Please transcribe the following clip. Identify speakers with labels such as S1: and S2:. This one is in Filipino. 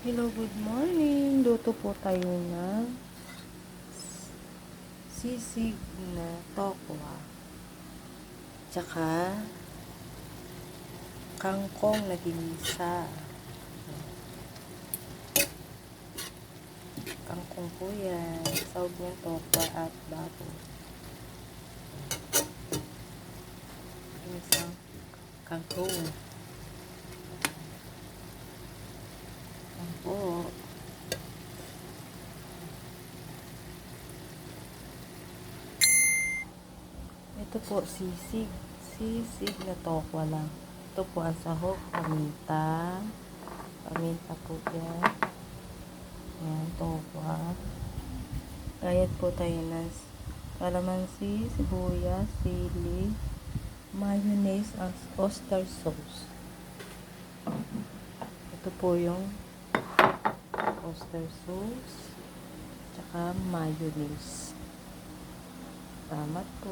S1: Hello, good morning. Luto po tayo ng sisig na tokwa. Tsaka kangkong na ginisa. Kangkong po yan. Sawag ng tokwa at baboy. Isang kangkong. Yan po. Ito po sisig. Sisig na tokwa lang. Ito po ang sahog, paminta. Paminta po yan. Ayan, tokwa. Gayat po tayo ng kalamansi, sibuyas, sili, mayonnaise, at oyster sauce. Ito po yung oyster sauce, tsaka mayonnaise. Salamat po.